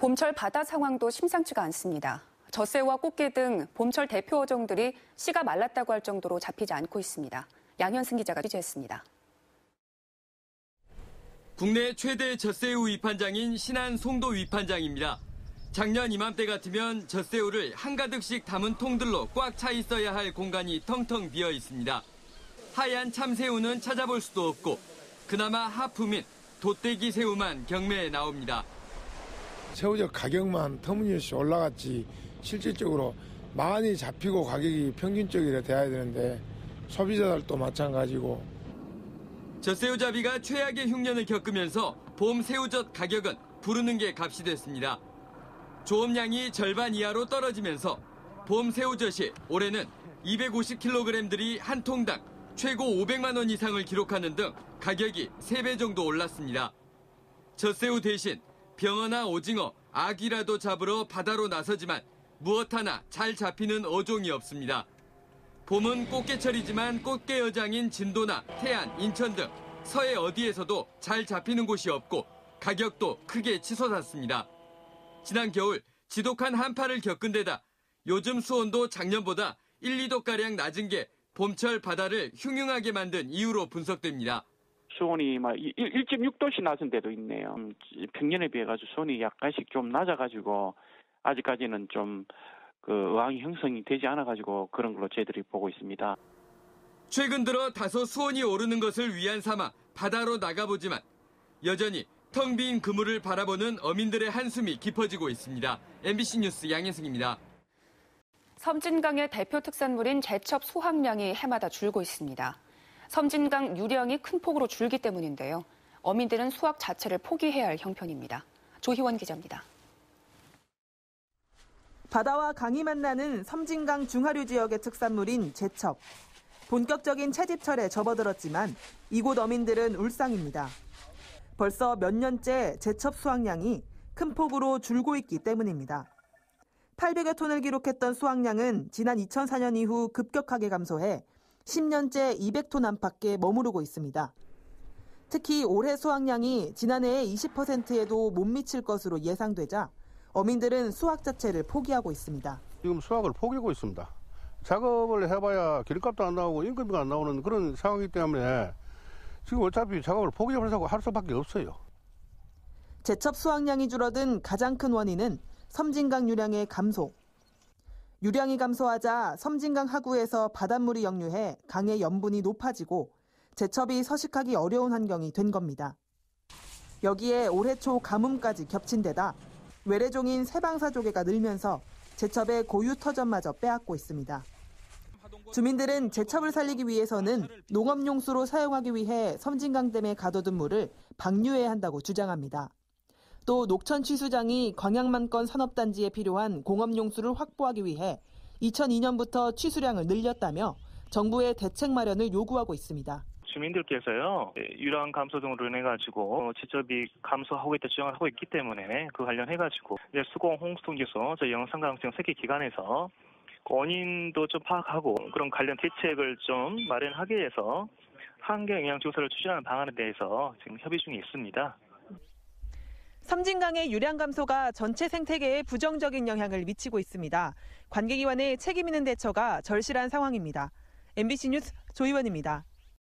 봄철 바다 상황도 심상치가 않습니다. 젖새우와 꽃게 등 봄철 대표 어종들이 씨가 말랐다고 할 정도로 잡히지 않고 있습니다. 양현승 기자가 취재했습니다. 국내 최대 젖새우 위판장인 신안 송도 위판장입니다. 작년 이맘때 같으면 젖새우를 한가득씩 담은 통들로 꽉 차 있어야 할 공간이 텅텅 비어 있습니다. 하얀 참새우는 찾아볼 수도 없고 그나마 하품인 돗대기 새우만 경매에 나옵니다. 새우젓 가격만 터무니없이 올라갔지 실질적으로 많이 잡히고 가격이 평균적으로 돼야 되는데 소비자들도 마찬가지고. 젖새우잡이가 최악의 흉년을 겪으면서 봄 새우젓 가격은 부르는 게 값이 됐습니다. 조업량이 절반 이하로 떨어지면서 봄 새우젓이 올해는 250kg들이 한 통당 최고 500만 원 이상을 기록하는 등 가격이 3배 정도 올랐습니다. 젖새우 대신 병어나 오징어, 아귀라도 잡으러 바다로 나서지만 무엇 하나 잘 잡히는 어종이 없습니다. 봄은 꽃게철이지만 꽃게 여장인 진도나 태안, 인천 등 서해 어디에서도 잘 잡히는 곳이 없고 가격도 크게 치솟았습니다. 지난 겨울 지독한 한파를 겪은 데다 요즘 수온도 작년보다 1, 2도가량 낮은 게 봄철 바다를 흉흉하게 만든 이유로 분석됩니다. 수온이 1.6도씩 낮은 데도 있네요. 평년에 비해 가지고 수온이 약간씩 좀 낮아가지고 아직까지는 좀 어항이 형성이 되지 않아가지고 그런 걸로 저희들이 보고 있습니다. 최근 들어 다소 수온이 오르는 것을 위안 삼아 바다로 나가보지만 여전히 텅 빈 그물을 바라보는 어민들의 한숨이 깊어지고 있습니다. MBC 뉴스 양현승입니다. 섬진강의 대표 특산물인 제첩 수확량이 해마다 줄고 있습니다. 섬진강 유량이 큰 폭으로 줄기 때문인데요. 어민들은 수확 자체를 포기해야 할 형편입니다. 조희원 기자입니다. 바다와 강이 만나는 섬진강 중하류 지역의 특산물인 제첩. 본격적인 채집철에 접어들었지만 이곳 어민들은 울상입니다. 벌써 몇 년째 제첩 수확량이 큰 폭으로 줄고 있기 때문입니다. 800여 톤을 기록했던 수확량은 지난 2004년 이후 급격하게 감소해 10년째 200톤 안팎에 머무르고 있습니다. 특히 올해 수확량이 지난해의 20%에도 못 미칠 것으로 예상되자 어민들은 수확 자체를 포기하고 있습니다. 지금 수확을 포기하고 있습니다. 작업을 해봐야 기름값도 안 나오고 인건비가 안 나오는 그런 상황이기 때문에 지금 어차피 작업을 포기해버리자고 할 수밖에 없어요. 제첩 수확량이 줄어든 가장 큰 원인은 섬진강 유량의 감소. 유량이 감소하자 섬진강 하구에서 바닷물이 역류해 강의 염분이 높아지고 제첩이 서식하기 어려운 환경이 된 겁니다. 여기에 올해 초 가뭄까지 겹친 데다 외래종인 세방사조개가 늘면서 제첩의 고유 터전마저 빼앗고 있습니다. 주민들은 제첩을 살리기 위해서는 농업용수로 사용하기 위해 섬진강댐에 가둬둔 물을 방류해야 한다고 주장합니다. 또 녹천 취수장이 광양만권 산업단지에 필요한 공업용수를 확보하기 위해 2002년부터 취수량을 늘렸다며 정부의 대책 마련을 요구하고 있습니다. 주민들께서요, 유량 감소 등으로 인해가지고 제첩이 감소하고 있다 주장을 하고 있기 때문에 그 관련해가지고 이제 수공 홍수통지소 저희 영산강청 새끼기관에서 원인도 좀 파악하고 그런 관련 대책을 좀 마련하기 위해서 환경영향조사를 추진하는 방안에 대해서 지금 협의 중에 있습니다. 섬진강의 유량 감소가 전체 생태계에 부정적인 영향을 미치고 있습니다. 관계기관의 책임 있는 대처가 절실한 상황입니다. MBC 뉴스 조희원입니다.